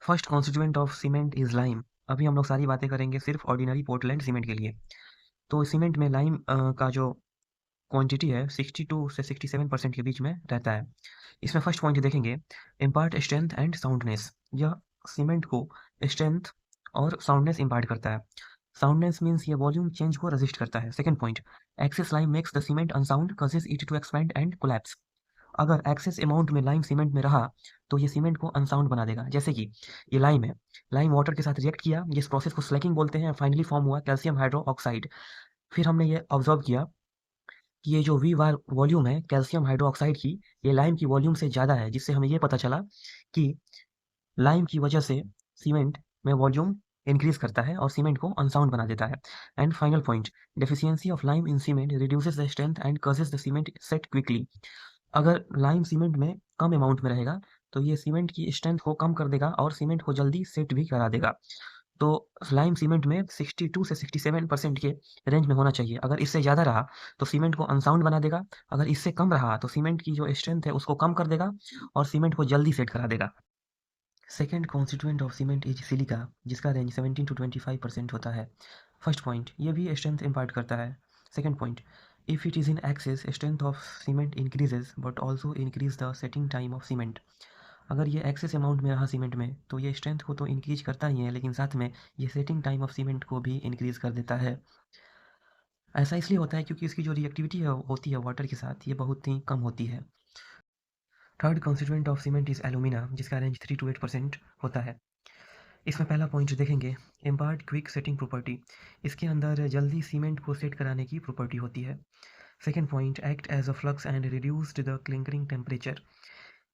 First constituent of cement is lime. अभी हम लोग सारी बातें करेंगे सिर्फ ऑर्डिनरी पोर्टलैंड सीमेंट के लिए। तो सीमेंट में लाइम का जो क्वांटिटी है 62 से 67% के बीच में रहता है। इसमें फर्स्ट पॉइंट देखेंगे, इम्पार्ट स्ट्रेंथ एंड साउंडनेस। यह सीमेंट को स्ट्रेंथ और साउंडनेस इम्पार्ट करता है। साउंडनेस मीन्स ये वॉल्यूम चेंज को रेजिस्ट करता है। Second point, excess lime makes the cement unsound, causes it to expand and collapse. अगर एक्सेस अमाउंट में लाइम सीमेंट में रहा तो ये सीमेंट को अनसाउंड बना देगा। जैसे कि ये लाइम है, लाइम वाटर के साथ रिएक्ट किया, इस प्रोसेस को स्लैकिंग बोलते हैं, फाइनली फॉर्म हुआ कैल्शियम हाइड्रोक्साइड। फिर हमने ये ऑब्जर्व किया कि ये जो वी वार वॉल्यूम है कैल्शियम हाइड्रोक्साइड की, ये लाइम की वॉल्यूम से ज़्यादा है, जिससे हमें ये पता चला कि लाइम की वजह से सीमेंट में वॉल्यूम इंक्रीज करता है और सीमेंट को अनसाउंड बना देता है। And final point, deficiency of lime in cement reduces the strength and causes the cement set quickly. अगर लाइम सीमेंट में कम अमाउंट में रहेगा तो ये सीमेंट की स्ट्रेंथ को कम कर देगा और सीमेंट को जल्दी सेट भी करा देगा। तो लाइम सीमेंट में 62 से 67% के रेंज में होना चाहिए। अगर इससे ज़्यादा रहा तो सीमेंट को अनसाउंड बना देगा, अगर इससे कम रहा तो सीमेंट की जो स्ट्रेंथ है उसको कम कर देगा और सीमेंट को जल्दी सेट करा देगा। Second constituent of cement is silica, जिसका रेंज 17 to 25% होता है। फर्स्ट पॉइंट, ये भी स्ट्रेंथ इम्पार्ट करता है। Second point, if it is in excess strength of cement increases but also increase the setting time of cement. अगर ये access amount में रहा सीमेंट में तो ये स्ट्रेंथ को तो इंक्रीज करता ही है, लेकिन साथ में ये सेटिंग टाइम ऑफ सीमेंट को भी इंक्रीज कर देता है। ऐसा इसलिए होता है क्योंकि इसकी जो रिएक्टिविटी है होती है वाटर के साथ, ये बहुत ही कम होती है। Third constituent of cement is alumina, जिसका रेंज 3 to 8% होता है। इसमें पहला पॉइंट देखेंगे, इम्पार्ट क्विक सेटिंग प्रॉपर्टी। इसके अंदर जल्दी सीमेंट को सेट कराने की प्रॉपर्टी होती है। Second point, act as a flux and reduced the clinkering temperature.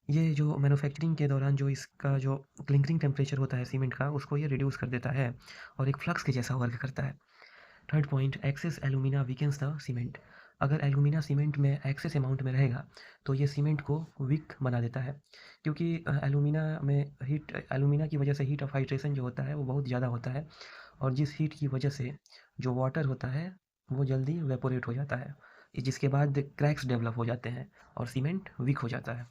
ये जो मैन्युफैक्चरिंग के दौरान जो इसका जो क्लिंकरिंग टेम्परेचर होता है सीमेंट का, उसको ये रिड्यूस कर देता है और एक फ्लक्स के जैसा वर्क करता है। Third point, excess alumina weakens the cement. अगर एलुमिना सीमेंट में एक्सेस अमाउंट में रहेगा तो ये सीमेंट को वीक बना देता है, क्योंकि एलुमिना की वजह से हीट ऑफ हाइड्रेशन जो होता है वो बहुत ज़्यादा होता है, और जिस हीट की वजह से जो वाटर होता है वो जल्दी वेपोरेट हो जाता है, जिसके बाद क्रैक्स डेवलप हो जाते हैं और सीमेंट वीक हो जाता है।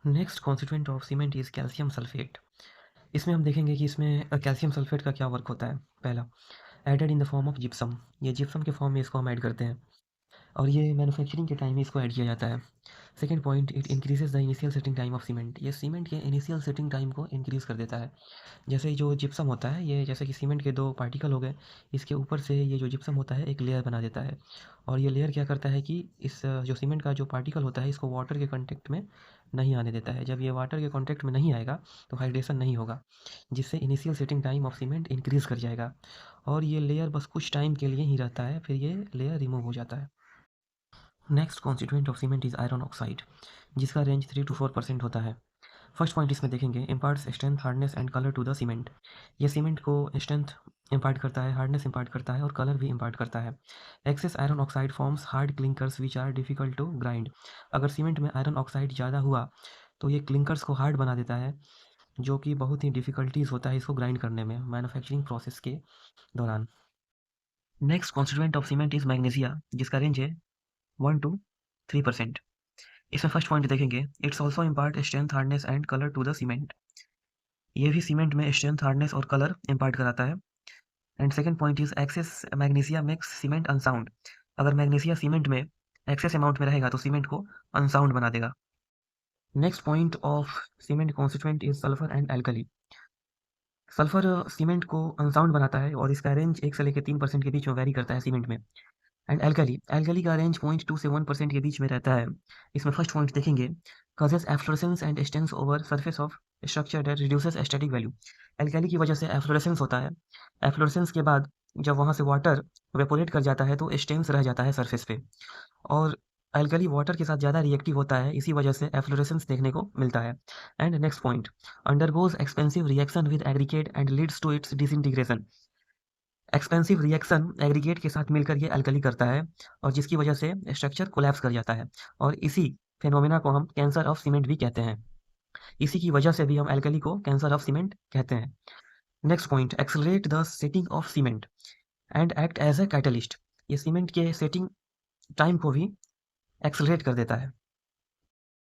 Next constituent of cement is calcium sulphate. इसमें हम देखेंगे कि इसमें कैल्शियम सल्फेट का क्या वर्क होता है। पहला, added in the form of gypsum. ये जिप्सम के फॉर्म में इसको हम ऐड करते हैं और ये मैन्युफैक्चरिंग के टाइम में इसको ऐड किया जाता है। Second point, it increases the initial setting time of cement. ये सीमेंट के इनिशियल सेटिंग टाइम को इंक्रीज कर देता है। जैसे जो जिप्सम होता है, ये जैसे कि सीमेंट के दो पार्टिकल हो गए, इसके ऊपर से ये जो जिप्सम होता है एक लेयर बना देता है, और ये लेयर क्या करता है कि इस जो सीमेंट का जो पार्टिकल होता है इसको वाटर के कॉन्टेक्ट में नहीं आने देता है। जब ये वाटर के कॉन्टेक्ट में नहीं आएगा तो हाइड्रेशन नहीं होगा, जिससे initial setting time of cement increase कर जाएगा, और ये लेयर बस कुछ टाइम के लिए ही रहता है, फिर ये लेयर रिमूव हो जाता है। Next constituent of cement is iron oxide, जिसका रेंज 3 to 4% होता है। फर्स्ट पॉइंट इसमें देखेंगे, imparts strength, hardness and colour to the cement. ये सीमेंट को स्ट्रेंथ इम्पार्ट करता है, हार्डनेस इम्पार्ट करता है और कलर भी इम्पार्ट करता है। Excess iron oxide forms hard clinkers which are difficult to grind. अगर सीमेंट में आयरन ऑक्साइड ज़्यादा हुआ तो ये क्लिंकर्स को हार्ड बना देता है, जो कि बहुत ही डिफिकल्टीज होता है इसको ग्राइंड करने में मैन्युफैक्चरिंग प्रोसेस के दौरान। Next constituent of cement is magnesia, जिसका रेंज है 1 to 3%। इसमें फर्स्ट पॉइंट देखेंगे, it's also impart strength, hardness and colour to the cement. ये भी सीमेंट में स्ट्रेंथ, हार्डनेस और कलर इम्पार्ट कराता है। And second point is excess magnesia makes cement unsound. अगर मैग्नीशिया सीमेंट में एक्सेस अमाउंट में रहेगा तो सीमेंट को अनसाउंड बना देगा। Next point of cement constituent is sulphur and alkali. Sulphur cement को अनसाउंड बनाता है और इसका रेंज 1 से लेकर 3% के बीच में वेरी करता है सीमेंट में। एंड एल्कली, एल्कली का रेंज 0.2 से 1% के बीच में रहता है। इसमें फर्स्ट पॉइंट देखेंगे, causes efflorescence and stains over surface of structure that reduces aesthetic value. Alkali की वजह से एफ्लोरेसेंस होता है, एफ्लोरेसेंस के बाद जब वहाँ से वाटर वेपोरेट कर जाता है तो स्टेन्स रह जाता है सरफेस पे, और एल्कली वाटर के साथ ज़्यादा रिएक्टिव होता है, इसी वजह से एफ्लोरेसेंस देखने को मिलता है। And next point, undergoes expensive reaction with aggregate and leads to its disintegration. Expensive reaction aggregate के साथ मिलकर ये अल्कली करता है, और जिसकी वजह से स्ट्रक्चर कोलैप्स कर जाता है, और इसी फेनोमेना को हम कैंसर ऑफ सीमेंट भी कहते हैं। इसी की वजह से भी हम अल्कली को कैंसर ऑफ सीमेंट कहते हैं। Next point, accelerate the setting of cement and act as a catalyst. ये सीमेंट के सेटिंग टाइम को भी एक्सेलरेट कर देता है।